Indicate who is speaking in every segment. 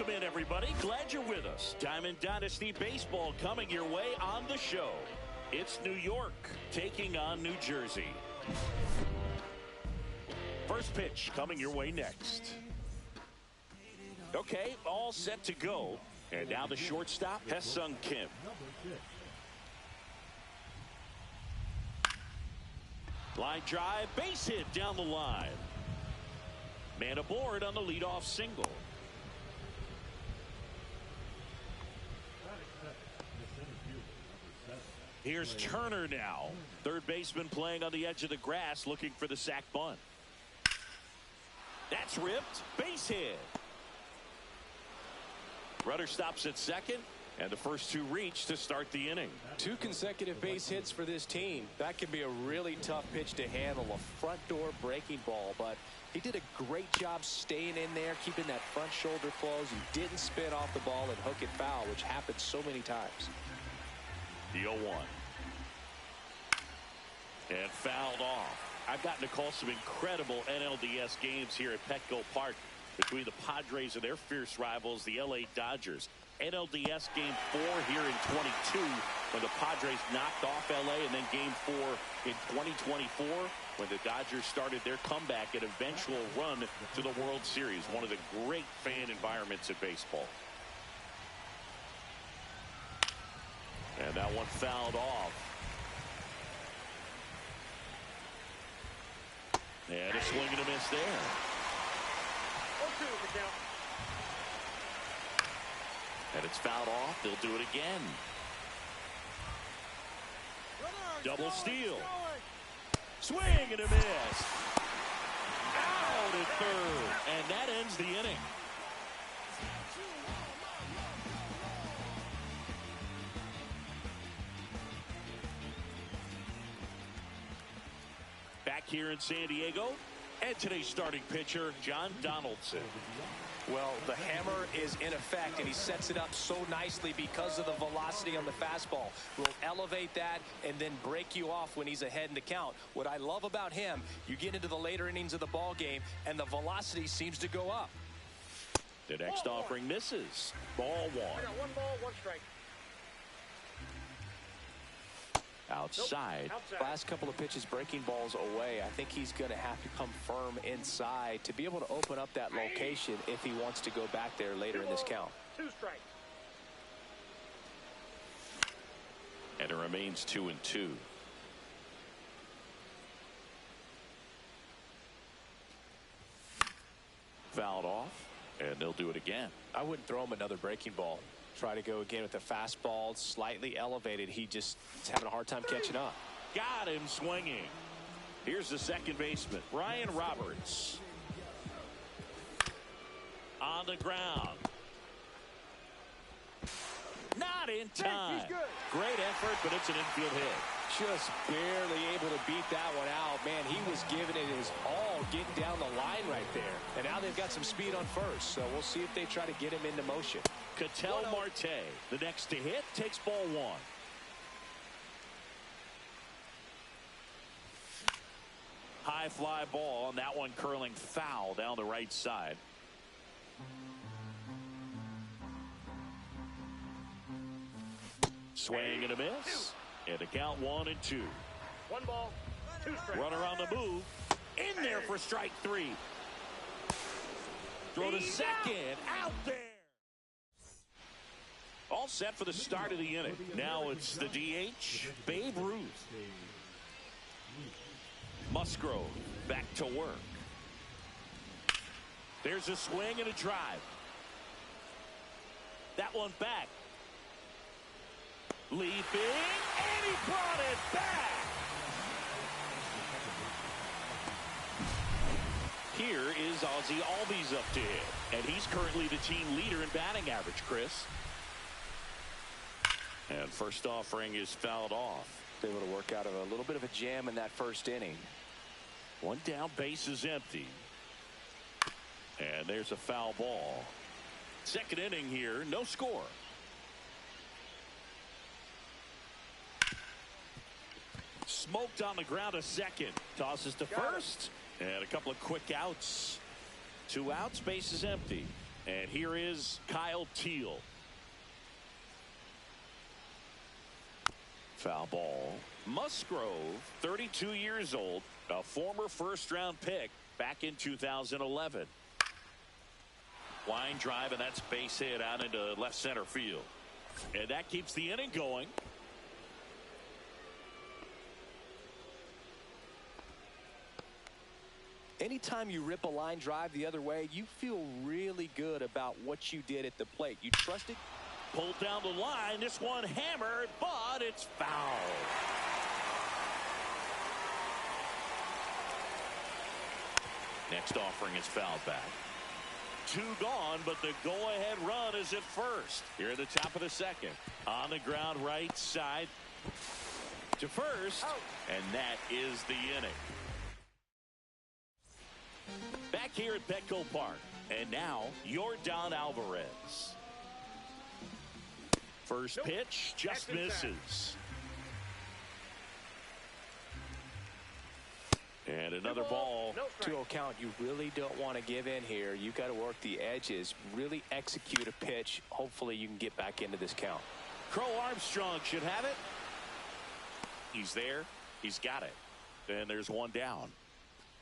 Speaker 1: Welcome in, everybody. Glad you're with us. Diamond Dynasty Baseball coming your way on the show. It's New York taking on New Jersey. First pitch coming your way next. Okay, all set to go. And now the shortstop, Hesung Kim. Line drive, base hit down the line. Man aboard on the leadoff single. Here's Turner now. Third baseman playing on the edge of the grass, looking for the sac bunt. That's ripped. Base hit. Runner stops at second, and the first two reach to start the inning.
Speaker 2: 2 consecutive base hits for this team. That could be a really tough pitch to handle, a front door breaking ball, but he did a great job staying in there, keeping that front shoulder closed. He didn't spin off the ball and hook it foul, which happens so many times.
Speaker 1: The 0-1. And fouled off. I've gotten to call some incredible NLDS games here at Petco Park between the Padres and their fierce rivals, the LA Dodgers. NLDS Game 4 here in 22 when the Padres knocked off LA, and then Game 4 in 2024 when the Dodgers started their comeback and eventual run to the World Series. One of the great fan environments in baseball. And that one fouled off. And a swing and a miss there.
Speaker 3: 0-2 the count.
Speaker 1: And it's fouled off. They'll do it again. Double steal. Swing and a miss. Out at third. And that ends the inning. Back here in San Diego, and today's starting pitcher, John Donaldson.
Speaker 2: Well, the hammer is in effect, and he sets it up so nicely because of the velocity on the fastball. Will elevate that and then break you off when he's ahead in the count. What I love about him, you get into the later innings of the ball game, and the velocity seems to go up.
Speaker 1: The next offering misses. Ball 1.
Speaker 3: We got 1 ball, 1 strike.
Speaker 1: Outside.
Speaker 3: Nope. Outside.
Speaker 2: Last couple of pitches breaking balls away. I think he's going to have to come firm inside to be able to open up that location if he wants to go back there later in this count.
Speaker 3: 2 strikes.
Speaker 1: And it remains 2-2. Fouled off, and they'll do it again.
Speaker 2: I wouldn't throw him another breaking ball. Try to go again with the fastball, slightly elevated. He just is having a hard time catching up.
Speaker 1: Got him swinging. Here's the second baseman, Ryan Roberts. On the ground. Not in time.
Speaker 3: He's good.
Speaker 1: Great effort, but it's an infield hit.
Speaker 2: Just barely able to beat that one out. Man, he was giving it his all, getting down the line right there. And now they've got some speed on first, so we'll see if they try to get him into motion.
Speaker 1: Ketel Marte, the next to hit, takes ball 1. High fly ball, and that one curling foul down the right side. Swing and a miss. And the count 1-2.
Speaker 3: 1 ball, 2 strikes.
Speaker 1: Runner on the move. In there for strike 3. Throw to second. Out there. All set for the start of the inning. Now it's the DH, Babe Ruth. Musgrove back to work. There's a swing and a drive. That one back. Leaping, and he brought it back. Here is Ozzie Albies up to hit, and he's currently the team leader in batting average, Chris. And first offering is fouled off.
Speaker 2: Able to work out of a little bit of a jam in that first inning.
Speaker 1: One down, base is empty. And there's a foul ball. Second inning here, no score. Smoked on the ground, a second. Tosses to first. And a couple of quick outs. 2 outs, base is empty. And here is Kyle Teal. Foul ball. Musgrove, 32 years old, a former first-round pick back in 2011. Line drive, and that's base hit out into left center field. And that keeps the inning going.
Speaker 2: Anytime you rip a line drive the other way, you feel really good about what you did at the plate. You trust it.
Speaker 1: Pulled down the line. This one hammered, but it's foul. Next offering is fouled back. 2 gone, but the go-ahead run is at first. Here at the top of the second. On the ground right side to first. And that is the inning. Back here at Petco Park. And now, Yordan Alvarez. First pitch just misses. And another ball.
Speaker 2: 2-0 count. You really don't want to give in here. You've got to work the edges, really execute a pitch. Hopefully you can get back into this count.
Speaker 1: Crow Armstrong should have it. He's there. He's got it. And there's one down.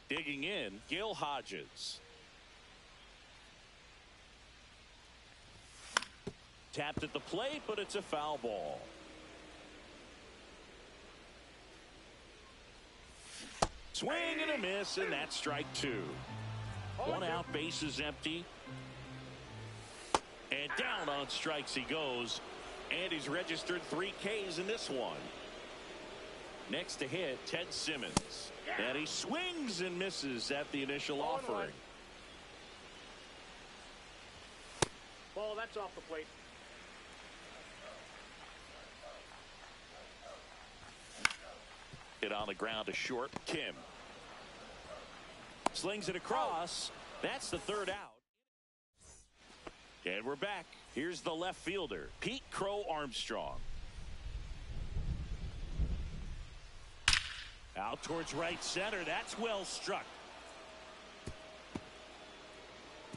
Speaker 1: Digging in, Gil Hodges. Tapped at the plate, but it's a foul ball. Swing and a miss, and that's strike 2. 1 out, base is empty. And down on strikes he goes. And he's registered 3 Ks in this one. Next to hit, Ted Simmons. And he swings and misses at the initial offering.
Speaker 3: Ball, that's off the plate.
Speaker 1: Hit on the ground to short. Kim. Slings it across. That's the 3rd out. And we're back. Here's the left fielder, Pete Crow Armstrong. Out towards right center. That's well struck.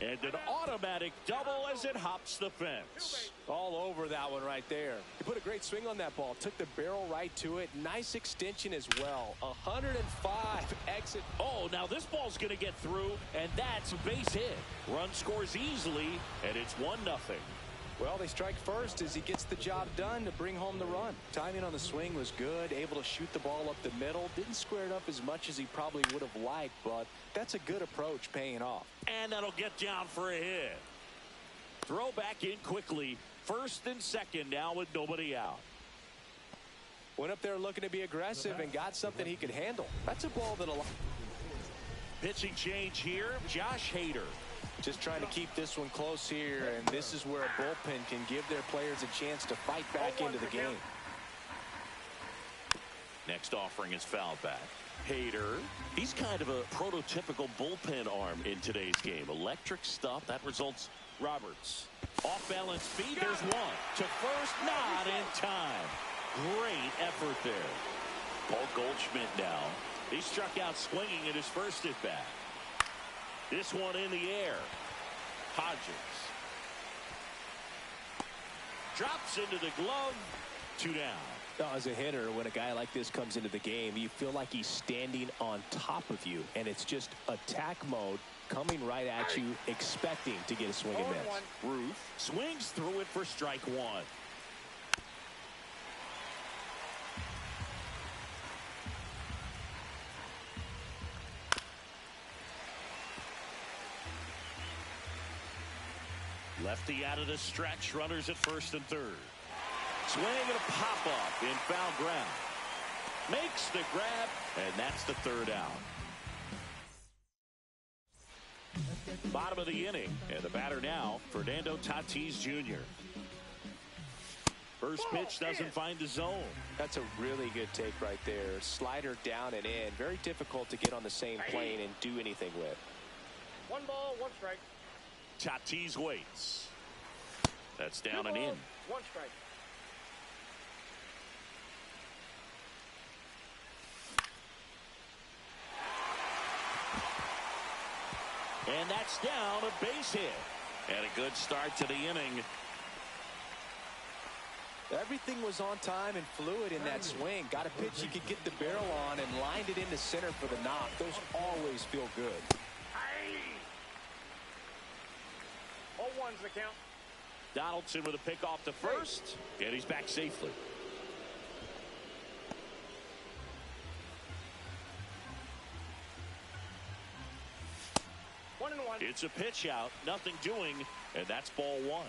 Speaker 1: And an automatic double as it hops the fence.
Speaker 2: All over that one right there. He put a great swing on that ball. Took the barrel right to it. Nice extension as well. 105 exit.
Speaker 1: Oh, now this ball's going to get through, and that's a base hit. Run scores easily, and it's 1-0.
Speaker 2: Well, they strike first as he gets the job done to bring home the run. Timing on the swing was good, able to shoot the ball up the middle. Didn't square it up as much as he probably would have liked, but that's a good approach paying off.
Speaker 1: And that'll get down for a hit. Throw back in quickly. First and second now with nobody out.
Speaker 2: Went up there looking to be aggressive and got something he could handle. That's a ball that'll...
Speaker 1: Pitching change here, Josh Hader.
Speaker 2: Just trying to keep this one close here, and this is where a bullpen can give their players a chance to fight back into the game.
Speaker 1: Next offering is fouled back. Hader, he's kind of a prototypical bullpen arm in today's game. Electric stuff that results. Roberts, off balance speed. There's one to first, not in time. Great effort there. Paul Goldschmidt now. He struck out swinging in his first at bat. This one in the air. Hodges drops into the glove. 2 down.
Speaker 2: As a hitter, when a guy like this comes into the game, you feel like he's standing on top of you, and it's just attack mode coming right at you, expecting to get a swing and miss.
Speaker 1: Ruth swings through it for strike 1. Lefty out of the stretch, runners at first and third. Swing and a pop-up in foul ground. Makes the grab, and that's the 3rd out. Bottom of the inning, and the batter now, Fernando Tatis Jr. First pitch doesn't find the zone.
Speaker 2: That's a really good take right there. Slider down and in. Very difficult to get on the same plane and do anything with.
Speaker 3: 1 ball, 1 strike.
Speaker 1: Tatis waits. That's down
Speaker 3: 2
Speaker 1: and in.
Speaker 3: balls, 1 strike.
Speaker 1: And that's down, a base hit. And a good start to the inning.
Speaker 2: Everything was on time and fluid in that swing. Got a pitch he could get the barrel on and lined it into center for the knock. Those always feel good.
Speaker 3: 0-1's the count.
Speaker 1: Donaldson with a pick off to first, and he's back safely.
Speaker 3: One and one.
Speaker 1: It's a pitch out, nothing doing, and that's ball one.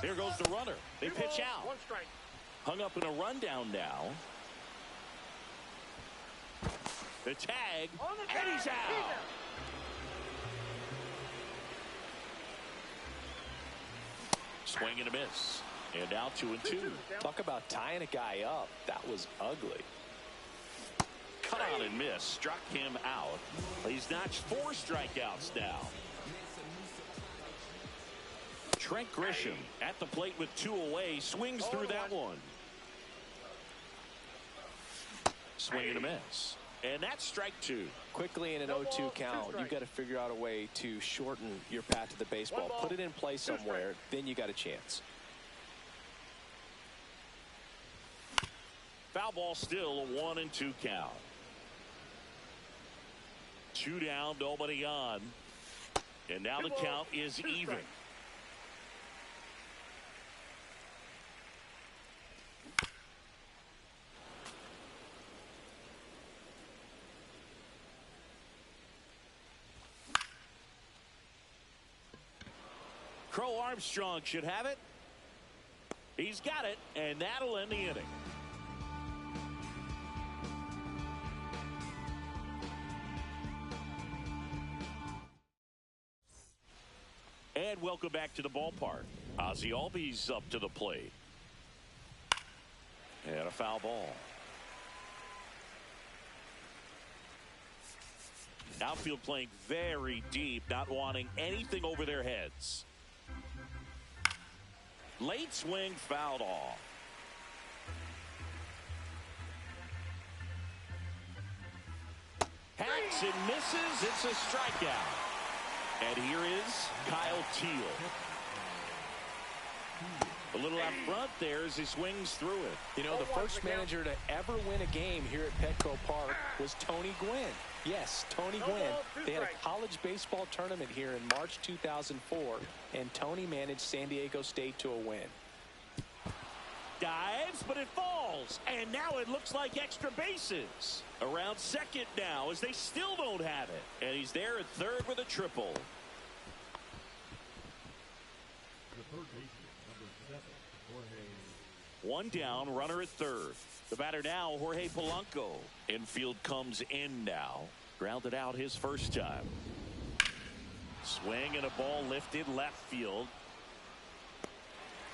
Speaker 1: Here goes the runner. They pitch out.
Speaker 3: One strike.
Speaker 1: Hung up in a rundown now. The tag, and he's out. Swing and a miss. And now 2-2.
Speaker 2: Talk about tying a guy up. That was ugly.
Speaker 1: Cut out and miss. Struck him out. He's notched 4 strikeouts now. Trent Grisham at the plate with 2 away. Swings through that one. Swing and a miss. And that's strike 2.
Speaker 2: Quickly in an 0-2 count, you've got to figure out a way to shorten your path to the baseball. Put it in play somewhere, then you got a chance.
Speaker 1: Foul ball still, a 1-2 count. 2 down, nobody on. And now the count is even. Crow Armstrong should have it. He's got it, and that'll end the inning. And welcome back to the ballpark. Ozzie Albies up to the plate. And a foul ball. Outfield playing very deep, not wanting anything over their heads. Late swing, fouled off. Hacks and misses. It's a strikeout. And here is Kyle Teel. A little out front there as he swings through it.
Speaker 2: You know, the first manager to ever win a game here at Petco Park was Tony Gwynn. Yes, Tony Gwynn. They had a college baseball tournament here in March 2004, and Tony managed San Diego State to a win.
Speaker 1: Dives, but it falls. And now it looks like extra bases. Around second now as they still don't have it. And he's there at third with a triple. One down, runner at third. The batter now, Jorge Polanco. Infield comes in now. Grounded out his first time. Swing and a ball lifted left field.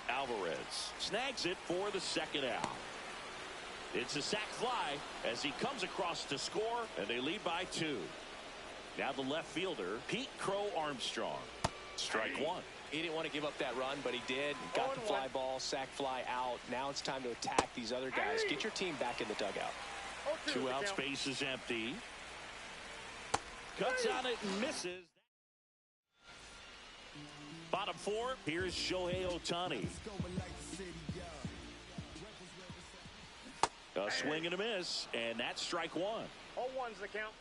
Speaker 1: Alvarez snags it for the second out. It's a sac fly as he comes across to score, and they lead by 2. Now the left fielder, Pete Crow Armstrong. Strike 1.
Speaker 2: He didn't want to give up that run, but he did. Got the fly ball, sac fly out. Now it's time to attack these other guys. Get your team back in the dugout.
Speaker 1: 2 out, space is empty. Cuts on it and misses. Bottom 4, here's Shohei Ohtani. A swing and a miss, and that's strike 1.
Speaker 3: 0-1's the count.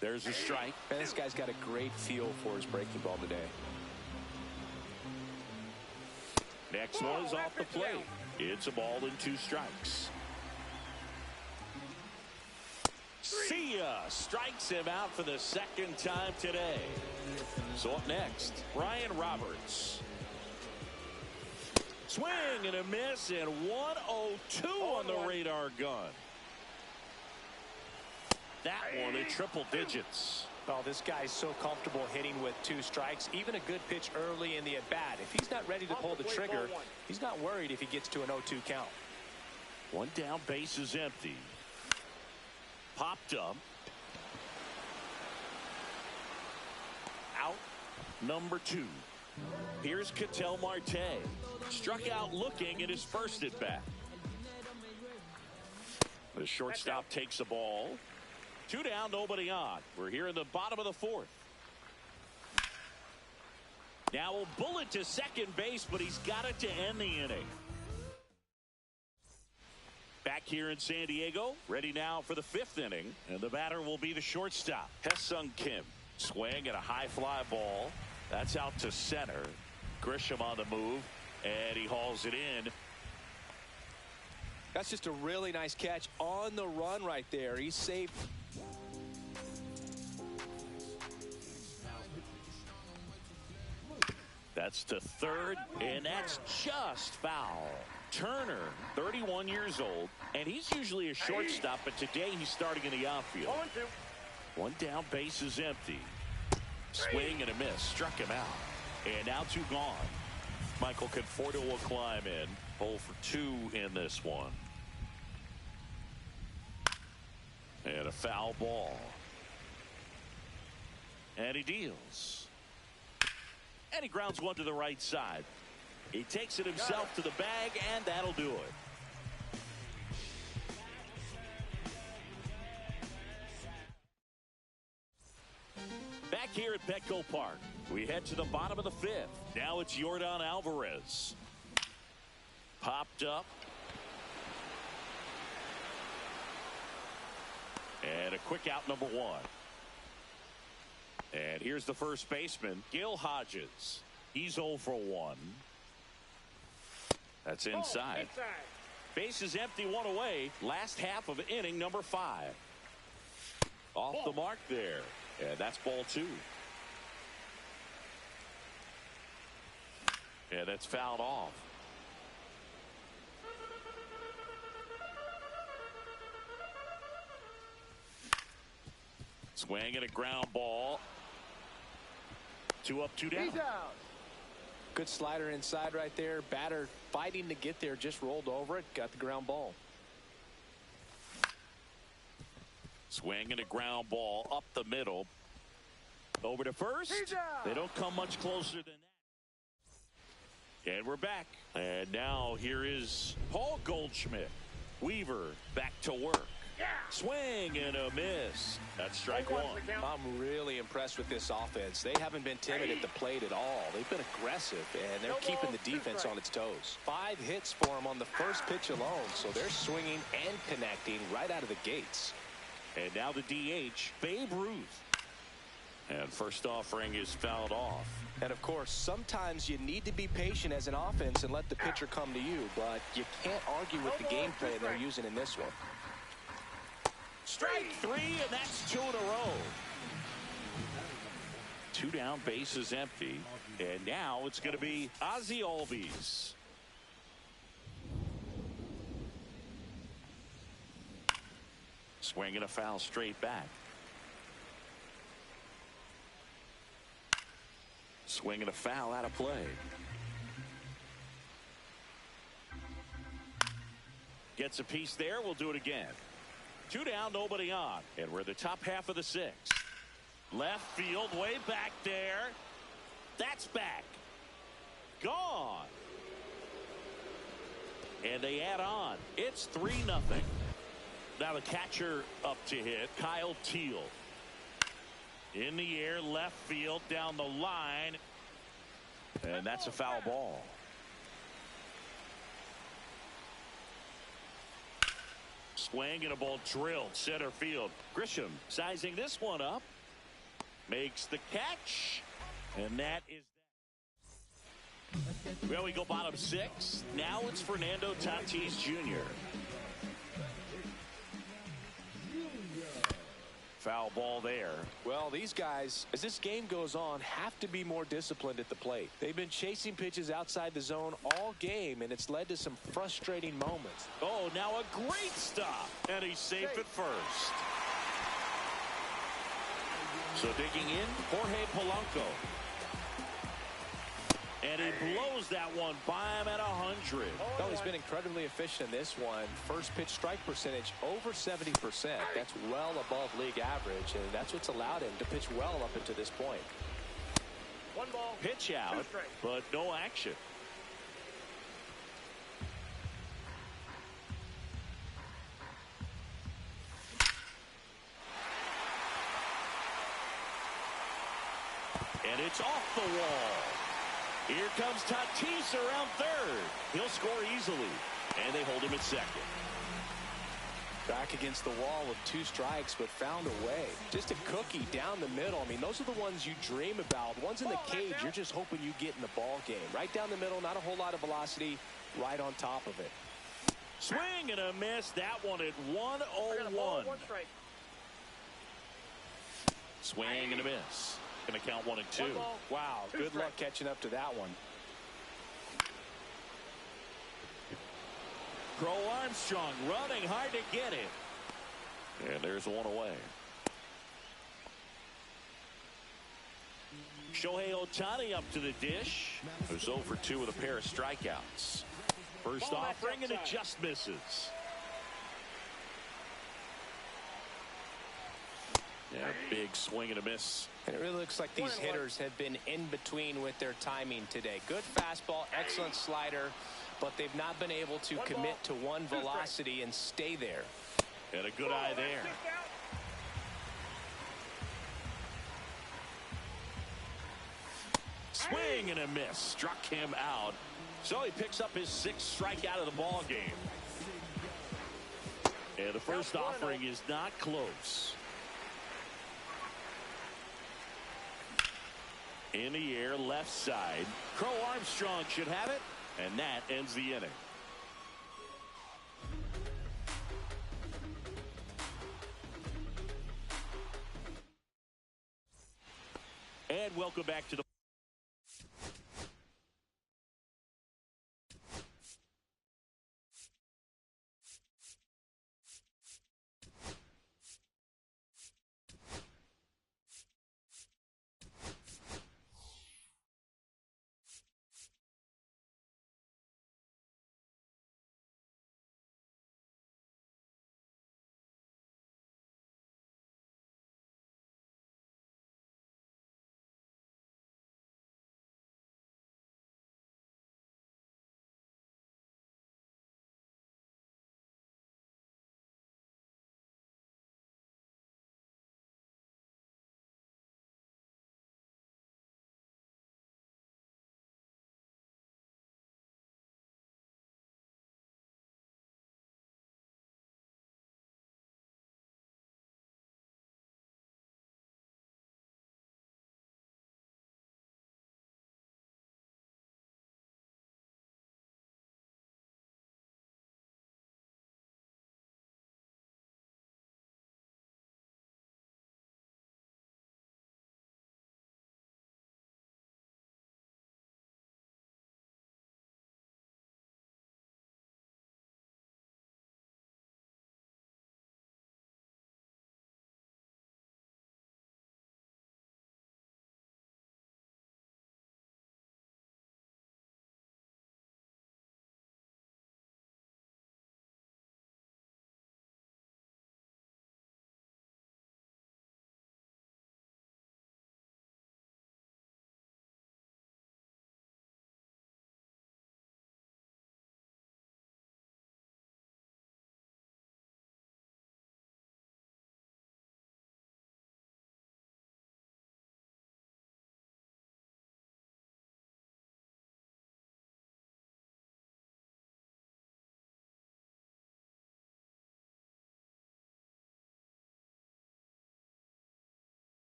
Speaker 1: There's a strike.
Speaker 2: Man, this guy's got a great feel for his breaking ball today.
Speaker 1: Next one is off the plate. It's a ball and 2 strikes. See ya! Strikes him out for the second time today. So up next, Ryan Roberts. Swing and a miss, and 102 on the radar gun. That one in triple digits.
Speaker 2: Oh, this guy's so comfortable hitting with 2 strikes. Even a good pitch early in the at-bat. If he's not ready to pull the trigger, he's not worried if he gets to an 0-2 count.
Speaker 1: 1 down, base is empty. Popped up. Out number 2. Here's Ketel Marte. Struck out looking at his first at bat. The shortstop takes the ball. 2 down, nobody on. We're here in the bottom of the 4th. Now a bullet to second base, but he's got it to end the inning. Back here in San Diego, ready now for the 5th inning, and the batter will be the shortstop, Hae-Sung Kim. Swing and a high fly ball. That's out to center. Grisham on the move, and he hauls it in.
Speaker 2: That's just a really nice catch on the run right there. He's safe.
Speaker 1: That's to third, and that's just foul. Turner, 31 years old, and he's usually a shortstop, but today he's starting in the outfield. 1 down, base is empty. Swing and a miss, struck him out. And now 2 gone. Michael Conforto will climb in. 0 for 2 in this one. And a foul ball. And he deals. And he grounds one to the right side. He takes it himself to the bag, and that'll do it. Back here at Petco Park, we head to the bottom of the 5th. Now it's Yordan Alvarez. Popped up. And a quick out, number 1. And here's the first baseman, Gil Hodges. He's 0 for 1. That's inside. Base is empty, 1 away. Last half of inning number 5. Off the mark there. And that's ball 2. And that's fouled off. Swing and a ground ball. 2 up, 2 down.
Speaker 3: He's out.
Speaker 2: Good slider inside right there. Batter fighting to get there, just rolled over it, got the ground ball.
Speaker 1: Swing and a ground ball up the middle. Over to first. They don't come much closer than that. And we're back. And now here is Paul Goldschmidt. Weaver back to work. Swing and a miss. That's strike 1.
Speaker 2: I'm really impressed with this offense. They haven't been timid at the plate at all. They've been aggressive, and they're keeping the defense on its toes. 5 hits for them on the first pitch alone, so they're swinging and connecting right out of the gates.
Speaker 1: And now the DH, Babe Ruth. And first offering is fouled off.
Speaker 2: And of course, sometimes you need to be patient as an offense and let the pitcher come to you, but you can't argue with the game plan they're using in this one.
Speaker 1: Strike 3, and that's 2 in a row. 2 down, base is empty. And now it's going to be Ozzie Albies. Swinging a foul straight back. Swinging a foul out of play. Gets a piece there. We'll do it again. 2 down, nobody on. And we're the top half of the 6th. Left field, way back there. That's back. Gone. And they add on. It's 3-0. Now the catcher up to hit, Kyle Teal. In the air, left field, down the line. And that's a foul ball. Swing and a ball drilled center field. Grisham sizing this one up. Makes the catch. And that is that. Well, we go bottom 6. Now it's Fernando Tatis Jr. Foul ball there.
Speaker 2: Well, these guys, as this game goes on, have to be more disciplined at the plate. They've been chasing pitches outside the zone all game, and it's led to some frustrating moments.
Speaker 1: Oh, now a great stop. And he's safe at first. So digging in, Jorge Polanco. And he blows that one by him at 100.
Speaker 2: Oh, he's been incredibly efficient in this one. First pitch strike percentage over 70%. That's well above league average, and that's what's allowed him to pitch well up until this point.
Speaker 3: 1 ball.
Speaker 1: Pitch out, but no action. It's off the wall. Here comes Tatis around third. He'll score easily. And they hold him at second.
Speaker 2: Back against the wall with 2 strikes, but found a way. Just a cookie down the middle. I mean, those are the ones you dream about. Ones in the cage, you're just hoping you get in the ball game. Right down the middle, not a whole lot of velocity, right on top of it.
Speaker 1: Swing and a miss. That one at 1-0-1. Swing and a miss. Going to count 1 and 2.
Speaker 2: Wow, good luck catching up to that one.
Speaker 1: Crow Armstrong running hard to get it. And there's 1 away. Shohei Ohtani up to the dish. Who's 0 for 2 with a pair of strikeouts. First offering, and it just misses. Yeah, big swing and a miss.
Speaker 2: And it really looks like these hitters have been in between with their timing today. Good fastball, excellent slider, but they've not been able to commit to one velocity and stay there.
Speaker 1: And a good eye there. Swing and a miss. Struck him out. So he picks up his 6th strikeout of the ball game. And the first offering is not close. In the air, left side. Crow Armstrong should have it, and that ends the inning. And welcome back to the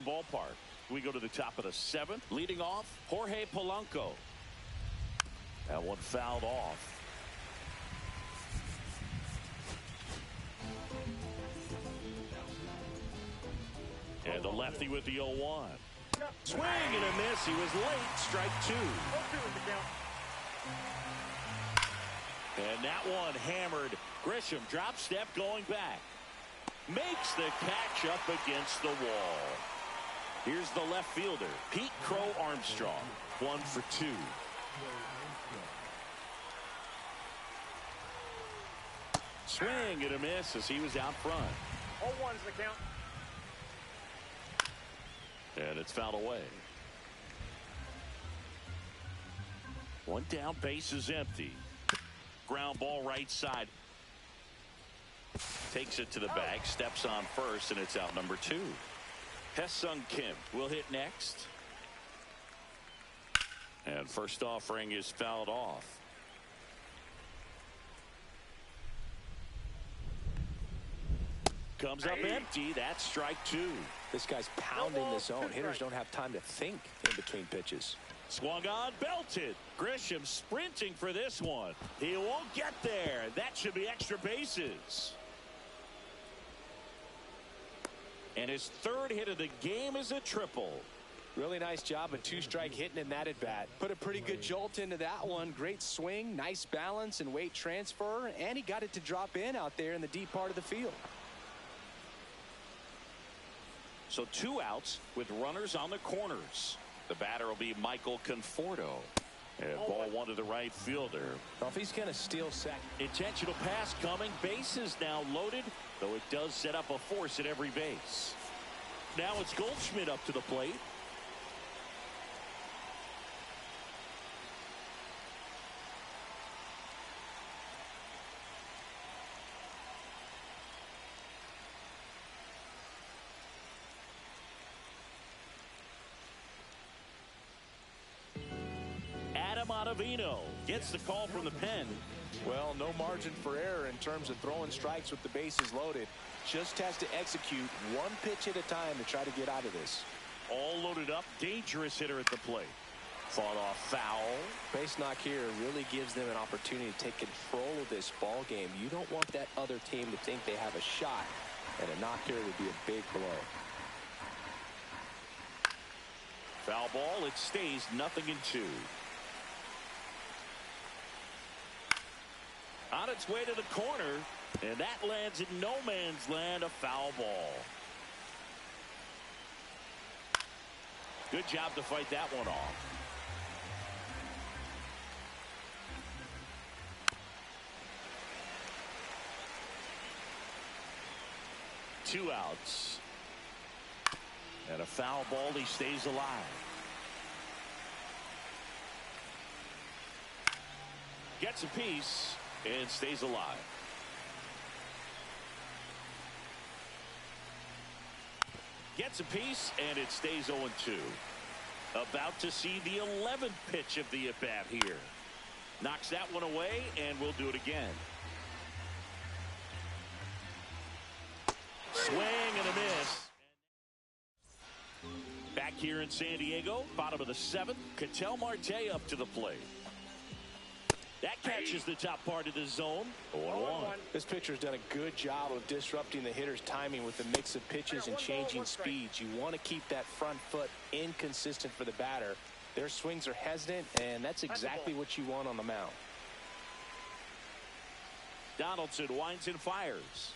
Speaker 1: ballpark. We go to the top of the 7th. Leading off, Jorge Polanco. That one fouled off. And the lefty with the 0-1. Swing and a miss. He was late. Strike 2. And that one hammered. Grisham drop step going back. Makes the catch up against the wall. Here's the left fielder, Pete Crow Armstrong, 1 for 2. Swing and a miss as he was out front.
Speaker 3: 0-1's the count.
Speaker 1: And it's fouled away. One down, base is empty. Ground ball right side. Takes it to the bag, steps on first, and it's out number 2. Hesung Kim will hit next. And first offering is fouled off. Comes up empty. That's strike 2.
Speaker 2: This guy's pounding the zone. Hitters don't have time to think in between pitches.
Speaker 1: Swung on, belted. Grisham sprinting for this one. He won't get there. That should be extra bases. And his 3rd hit of the game is a triple.
Speaker 2: Really nice job of 2-strike hitting in that at bat. Put a pretty good jolt into that one. Great swing, nice balance and weight transfer, and he got it to drop in out there in the deep part of the field.
Speaker 1: So 2 outs with runners on the corners. The batter will be Michael Conforto. And ball 1 to the right fielder.
Speaker 2: Well, if he's going to steal second.
Speaker 1: Intentional pass coming. Bases now loaded, though it does set up a force at every base. Now it's Goldschmidt up to the plate. Ottavino gets the call from the pen.
Speaker 2: Well, no margin for error in terms of throwing strikes with the bases loaded. Just has to execute 1 pitch at a time to try to get out of this.
Speaker 1: All loaded up. Dangerous hitter at the plate. Fought off foul.
Speaker 2: Base knock here really gives them an opportunity to take control of this ball game. You don't want that other team to think they have a shot, and a knock here would be a big blow.
Speaker 1: Foul ball. It stays 0-2. On its way to the corner, and that lands in no man's land, a foul ball. Good job to fight that one off. Two outs. And a foul ball. He stays alive. Gets a piece. And stays alive. Gets a piece, and it stays 0-2. About to see the 11th pitch of the at-bat here. Knocks that one away, and we'll do it again. Swing and a miss. Back here in San Diego, bottom of the 7th, Ketel Marte up to the plate. That catches the top part of the zone. 0-1.
Speaker 2: This pitcher's done a good job of disrupting the hitter's timing with the mix of pitches and changing speeds. You want to keep that front foot inconsistent for the batter. Their swings are hesitant, and that's exactly what you want on the mound.
Speaker 1: Donaldson winds and fires.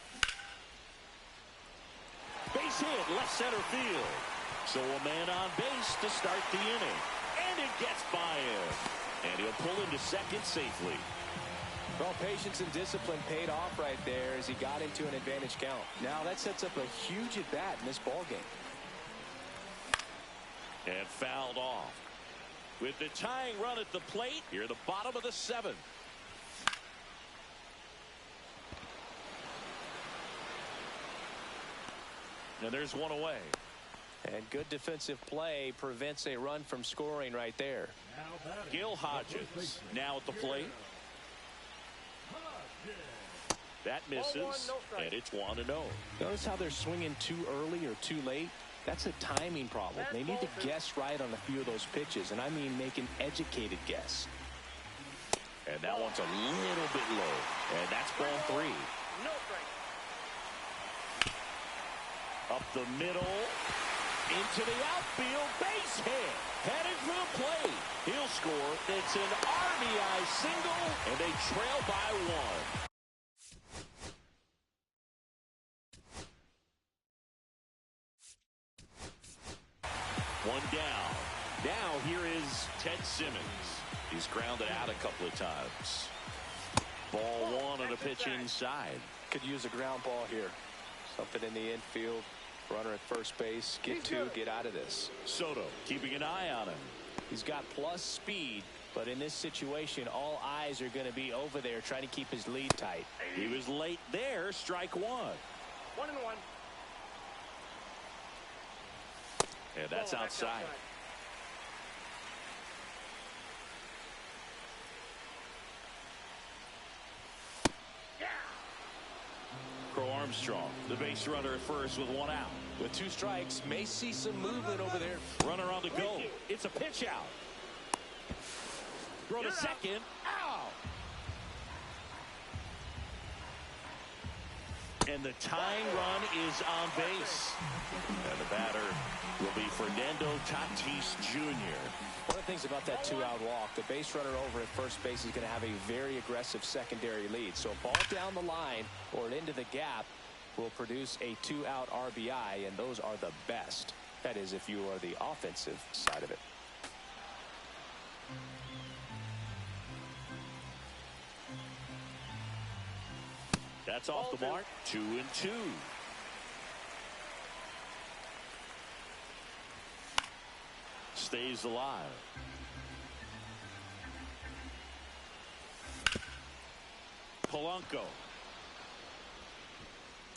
Speaker 1: Base hit, left center field. So a man on base to start the inning. And it gets by him. And he'll pull into second safely.
Speaker 2: Well, patience and discipline paid off right there as he got into an advantage count. Now that sets up a huge at-bat in this ball game.
Speaker 1: And fouled off. With the tying run at the plate, here the bottom of the 7th. And there's one away.
Speaker 2: And good defensive play prevents a run from scoring right there.
Speaker 1: Gil Hodges now at the plate. That misses, and it's 1-0.
Speaker 2: Notice how they're swinging too early or too late. That's a timing problem. They need to guess right on a few of those pitches, and I mean make an educated guess.
Speaker 1: And that one's a little bit low, and that's ball 3. Up the middle. Into the outfield, base hit, headed for the plate. He'll score. It's an RBI single, and they trail by 1. Ted Simmons. He's grounded out a couple of times. Ball one on a pitch inside.
Speaker 2: Could use a ground ball here. Something in the infield. Runner at first base. Get two. Get out of this.
Speaker 1: Soto keeping an eye on him.
Speaker 2: He's got plus speed, but in this situation, all eyes are going to be over there trying to keep his lead tight.
Speaker 1: He was late there. Strike one.
Speaker 3: 1-1.
Speaker 1: And that's outside. Crow Armstrong, the base runner at first with one out.
Speaker 2: With two strikes, may see some movement over there.
Speaker 1: Runner on the go. It's a pitch out. Throw to second. Out. And the tying run is on base. And the batter will be Fernando Tatis Jr.
Speaker 2: One of the things about that two-out walk, the base runner over at first base is going to have a very aggressive secondary lead. So a ball down the line or into the gap will produce a two-out RBI, and those are the best. That is, if you are the offensive side of it.
Speaker 1: That's off the mark. 2-2. Stays alive. Polanco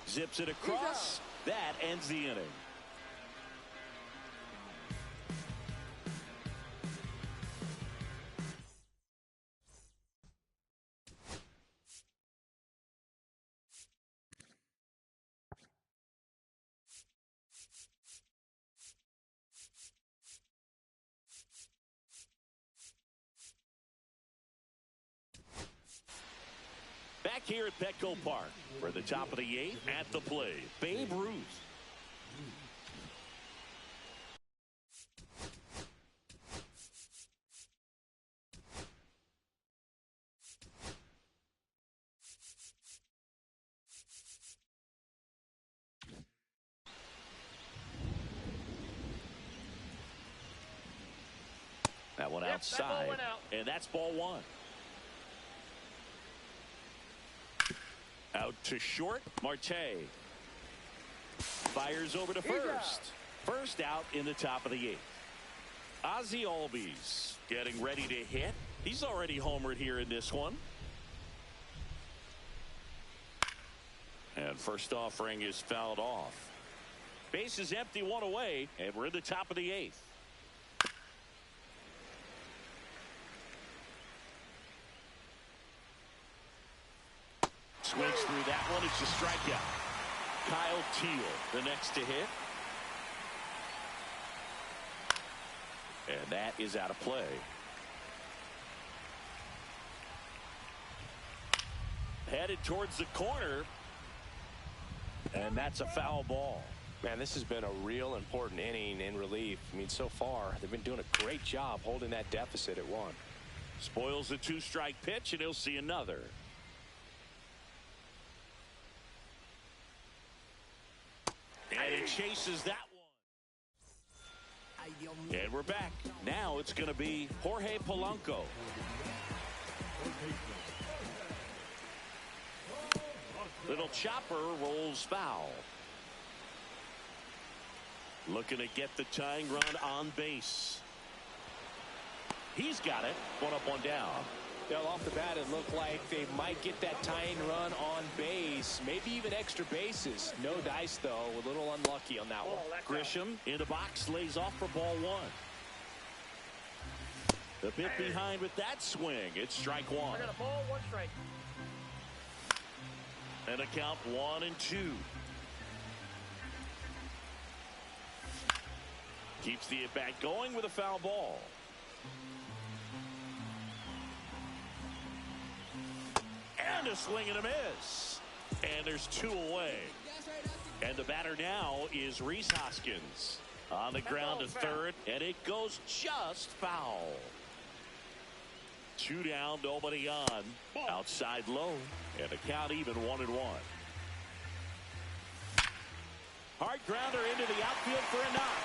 Speaker 1: zips it across. That ends the inning. Back here at Petco Park for the top of the eighth at the plate, Babe Ruth. That one outside, and that's ball one. Out to short, Marte fires over to first. First out in the top of the eighth. Ozzie Albies getting ready to hit. He's already homered here in this one. And first offering is fouled off. Base is empty, one away, and we're in the top of the eighth. Swings through that one. It's a strikeout. Kyle Teal, the next to hit. And that is out of play. Headed towards the corner. And that's a foul ball.
Speaker 2: Man, this has been a real important inning in relief. I mean, so far, they've been doing a great job holding that deficit at one.
Speaker 1: Spoils the two-strike pitch, and he'll see another. And it chases that one. And we're back. Now it's going to be Jorge Polanco. Little chopper rolls foul. Looking to get the tying run on base. He's got it. One up, one down.
Speaker 2: Well, off the bat, it looked like they might get that tying run on base, maybe even extra bases. No dice, though. A little unlucky on that one.
Speaker 1: Grisham in the box, lays off for ball one. The bit behind with that swing. It's strike one.
Speaker 3: I got a ball, one strike.
Speaker 1: And a count 1-2. Keeps the at-bat going with a foul ball. And a swing and a miss. And there's two away. And the batter now is Rhys Hoskins. On the ground to third, and it goes just foul. Two down, nobody on. Outside low, and the count even 1-1. Hard grounder into the outfield for a knock.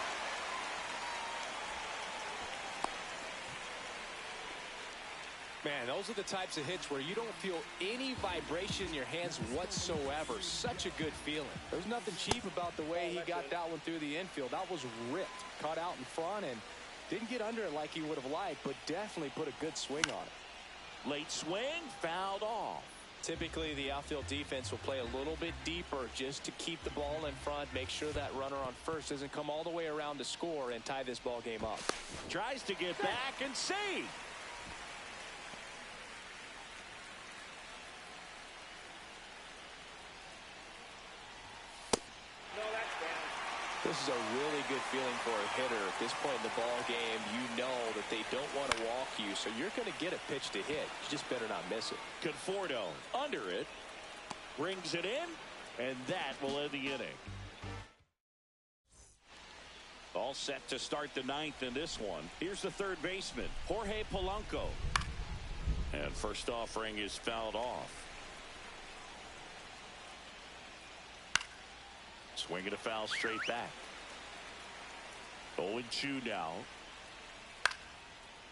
Speaker 2: Man, those are the types of hits where you don't feel any vibration in your hands whatsoever. Such a good feeling. There's nothing cheap about the way he got that one through the infield. That was ripped. Caught out in front and didn't get under it like he would have liked, but definitely put a good swing on it.
Speaker 1: Late swing, fouled off.
Speaker 2: Typically, the outfield defense will play a little bit deeper just to keep the ball in front, make sure that runner on first doesn't come all the way around to score and tie this ball game up.
Speaker 1: Tries to get back and save.
Speaker 2: This is a really good feeling for a hitter at this point in the ball game. You know that they don't want to walk you, so you're going to get a pitch to hit. You just better not miss it.
Speaker 1: Conforto under it, brings it in, and that will end the inning. All set to start the ninth in this one. Here's the third baseman, Jorge Polanco. And first offering is fouled off. Swinging a foul straight back. 0-2 now.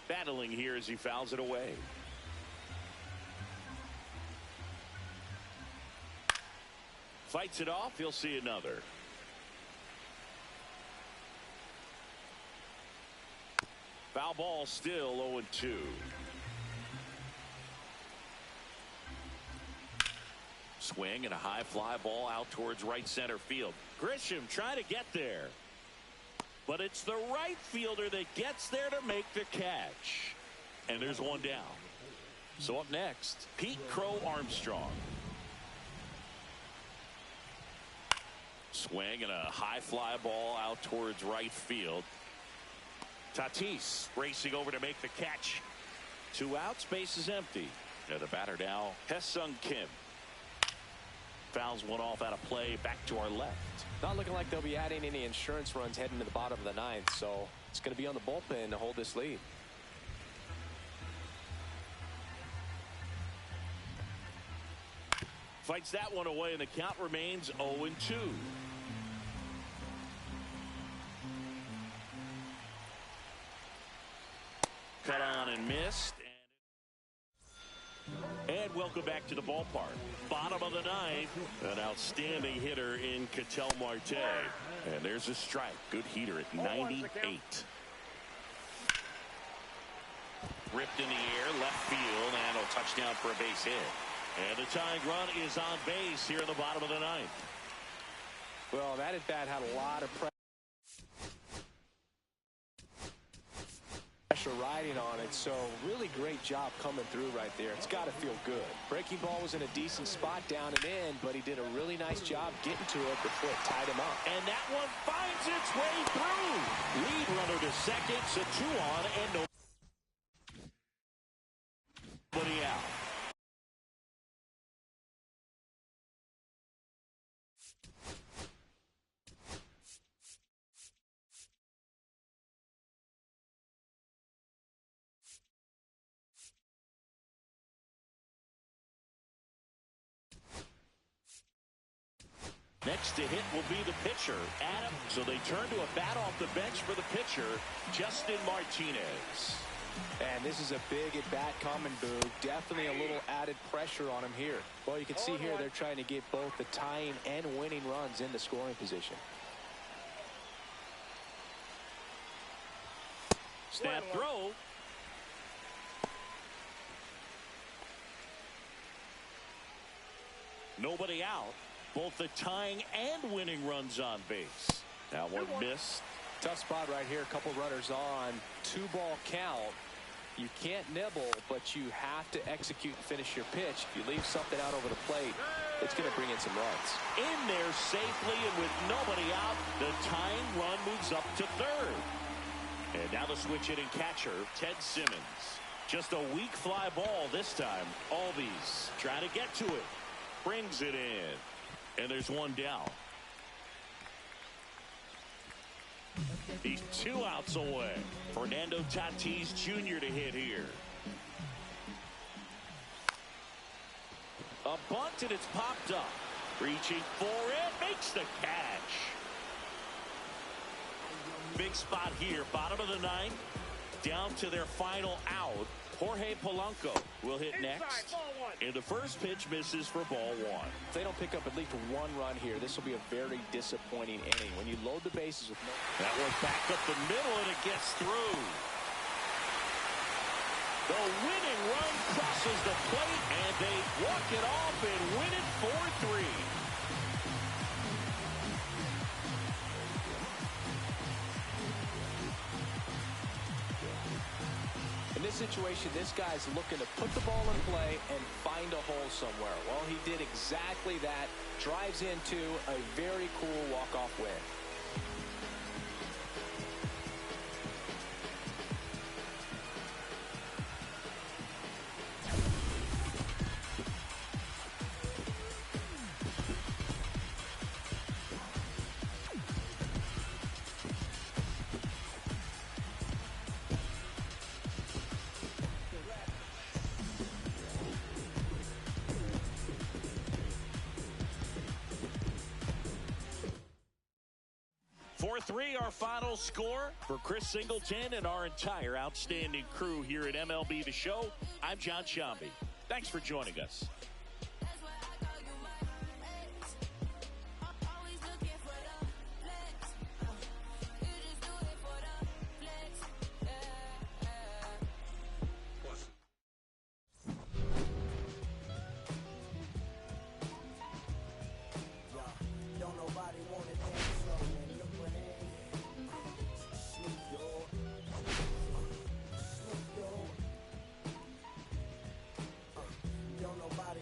Speaker 1: Battling here as he fouls it away. Fights it off. He'll see another. Foul ball, still 0-2. Swing and a high fly ball out towards right center field. Grisham trying to get there. But it's the right fielder that gets there to make the catch. And there's one down. So up next, Pete Crow Armstrong. Swing and a high fly ball out towards right field. Tatis racing over to make the catch. 2 outs, base is empty. And the batter now, Hesung Kim. Fouls one off out of play, back to our left.
Speaker 2: Not looking like they'll be adding any insurance runs heading to the bottom of the ninth, so it's going to be on the bullpen to hold this lead.
Speaker 1: Fights that one away, and the count remains 0-2. Cut on and missed. And welcome back to the ballpark. Bottom of the ninth. An outstanding hitter in Ketel Marte. And there's a strike. Good heater at 98. Ripped in the air, left field, and a touchdown for a base hit. And the tying run is on base here in the bottom of the ninth.
Speaker 2: Well, that at bat had a lot of pressure riding on it, so really great job coming through right there. It's got to feel good. Breaking ball was in a decent spot down and in, but he did a really nice job getting to it before it tied him up.
Speaker 1: And that one finds its way through. Lead runner to second, so 2 on and nobody out. Next to hit will be the pitcher, Adam. So they turn to a bat off the bench for the pitcher, Justin Martinez.
Speaker 2: And this is a big at-bat coming, Boo. Definitely a little added pressure on him here. Well, you can see here they're trying to get both the tying and winning runs in the scoring position.
Speaker 1: Snap throw. Nobody out. Both the tying and winning runs on base. Now one missed.
Speaker 2: Tough spot right here. A couple runners on. 2-ball count. You can't nibble, but you have to execute and finish your pitch. If you leave something out over the plate, it's going to bring in some runs.
Speaker 1: In there safely, and with nobody out, the tying run moves up to third. And now the switch hitting catcher, Ted Simmons. Just a weak fly ball this time. Albies trying to get to it. Brings it in. And there's one down. He's 2 outs away. Fernando Tatis Jr. to hit here. A bunt, and it's popped up. Reaching for it, makes the catch. Big spot here, bottom of the ninth. down to their final out. Jorge Polanco will hit next. And the first pitch misses for ball one.
Speaker 2: If they don't pick up at least one run here, this will be a very disappointing inning. When you load the bases with no...
Speaker 1: That one back up the middle, and it gets through. The winning run crosses the plate, and they walk it off and win it 4-3.
Speaker 2: In this situation, this guy's looking to put the ball in play and find a hole somewhere. Well, he did exactly that. Drives into a very cool walk-off win.
Speaker 1: Our final score for Chris Singleton and our entire outstanding crew here at MLB The Show. I'm John Shambi. Thanks for joining us.
Speaker 4: Nobody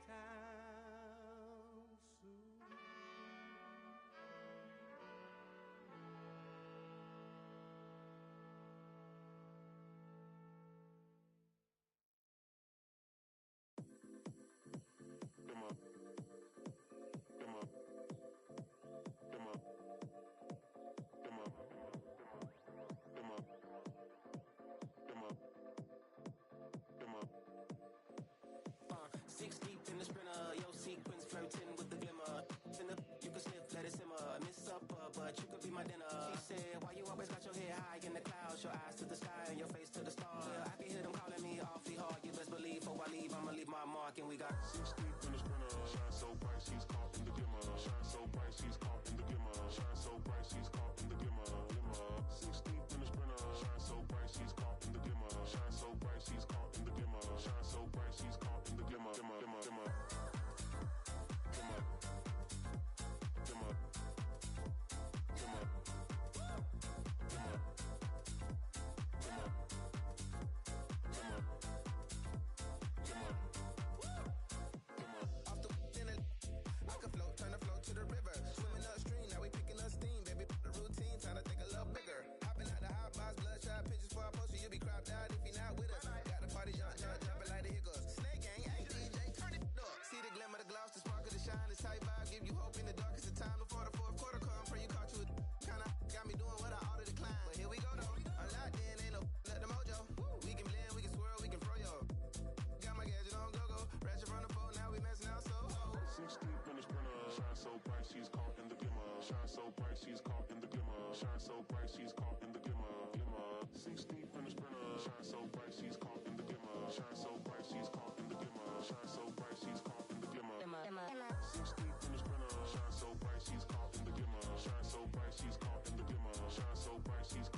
Speaker 4: town soon.
Speaker 5: Come on. Come on. Come on. Come on. Come on. Come on. Come on.
Speaker 6: 6 deep in the sprinter, yo sequence floating with the glimmer. In the you can sniff, let it simmer. Miss supper, but you could be my dinner. She said, why you always got your head high in the clouds, your eyes to the sky and your face to the stars? Yeah, I can hear them calling me awfully hard. You best believe before I leave, I'ma leave my mark. And we got
Speaker 5: 6 deep in the sprinter, shine so bright, she's caught in the glimmer. Shine so bright, she's caught in the glimmer. Shine so bright, she's caught in the glimmer. 6 deep in the sprinter, shine so bright, she's caught in the glimmer. Shine so bright, she's caught in the glimmer. Shine so bright, she's caught in the glimmer.
Speaker 7: You be cropped out if you're not with us. Got the party jumping like the hiccups. Snake gang, hey DJ, turn it up. See the glimmer, the gloss, the sparkle, the shine, this tight vibe. Give you hope in the darkest of time before the fourth quarter come. Pray you caught you a kinda got me doing what I ought to decline. But here we go though. Unlocked in, ain't no let the mojo. We can blend, we can swirl, we can throw yo. Got my gadget on go-go. Ratchet from the phone, now we messing out so.
Speaker 5: 6 deep in the sprinter, shine so bright, she's caught in the glimmer. Shine so bright, she's caught in the glimmer. Shine so bright, she's caught in the glimmer. 6 deep in the sprinter, shine so bright, she's caught in the glimmer. Shine so bright, she's caught in the glimmer. Shine so bright, she's caught in the glimmer. 6 deep in the sprinter, shine so bright, she's caught in the glimmer. Shine so bright, she's caught in the glimmer. Shine so bright, she's